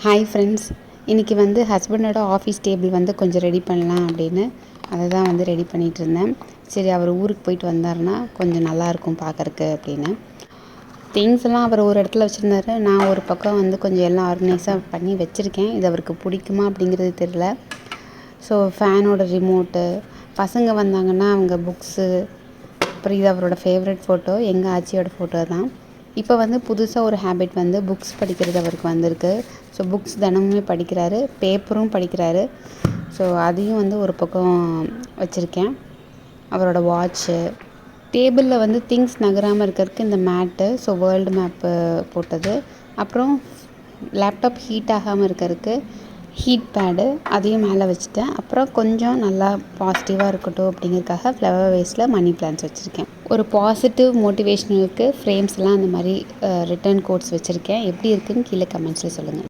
Hi friends, இன்றைக்கி வந்து ஹஸ்பண்டோட ஆஃபீஸ் டேபிள் வந்து கொஞ்சம் ரெடி பண்ணலாம் அப்படின்னு அதை தான் வந்து ரெடி பண்ணிகிட்டு இருந்தேன். சரி, அவர் ஊருக்கு போயிட்டு வந்தாருன்னா கொஞ்சம் நல்லாயிருக்கும் பார்க்குறக்கு அப்படின்னு. திங்ஸ் எல்லாம் அவர் ஒரு இடத்துல வச்சுருந்தாரு. நான் ஒரு பக்கம் வந்து கொஞ்சம் எல்லாம் ஆர்கனைஸாக பண்ணி வச்சுருக்கேன். இது அவருக்கு பிடிக்குமா அப்படிங்கிறது தெரில. ஸோ ஃபேனோட ரிமோட்டு, பசங்க வந்தாங்கன்னா அவங்க புக்ஸு, அப்புறம் இது அவரோட ஃபேவரட் ஃபோட்டோ, எங்கள் ஆச்சியோட ஃபோட்டோ தான். இப்போ வந்து புதுசாக ஒரு ஹேபிட் வந்து புக்ஸ் படிக்கிறது அவருக்கு வந்திருக்கு. ஸோ புக்ஸ் தினமுமே படிக்கிறாரு, பேப்பரும் படிக்கிறாரு. ஸோ அதையும் வந்து ஒரு பக்கம் வச்சுருக்கேன். அவரோட வாட்ச்சு, டேபிளில் வந்து திங்ஸ் நகராமல் இருக்கிறதுக்கு இந்த மேட்டு, ஸோ வேர்ல்டு மேப்பு போட்டது. அப்புறம் லேப்டாப் ஹீட் ஆகாமல் இருக்கிறதுக்கு ஹீட் பேடு, அதையும் மேலே வச்சுட்டேன். அப்புறம் கொஞ்சம் நல்லா பாசிட்டிவாக இருக்கட்டும் அப்படிங்கிறதுக்காக ஃப்ளவர் வேஸில் மணி பிளான்ட்ஸ் வச்சுருக்கேன். ஒரு பாசிட்டிவ் மோட்டிவேஷ்னலுக்கு ஃப்ரேம்ஸ்லாம் அந்த மாதிரி ரிட்டன் கோட்ஸ் வச்சுருக்கேன். எப்படி இருக்குதுன்னு கீழே கமெண்ட்ஸில் சொல்லுங்கள்.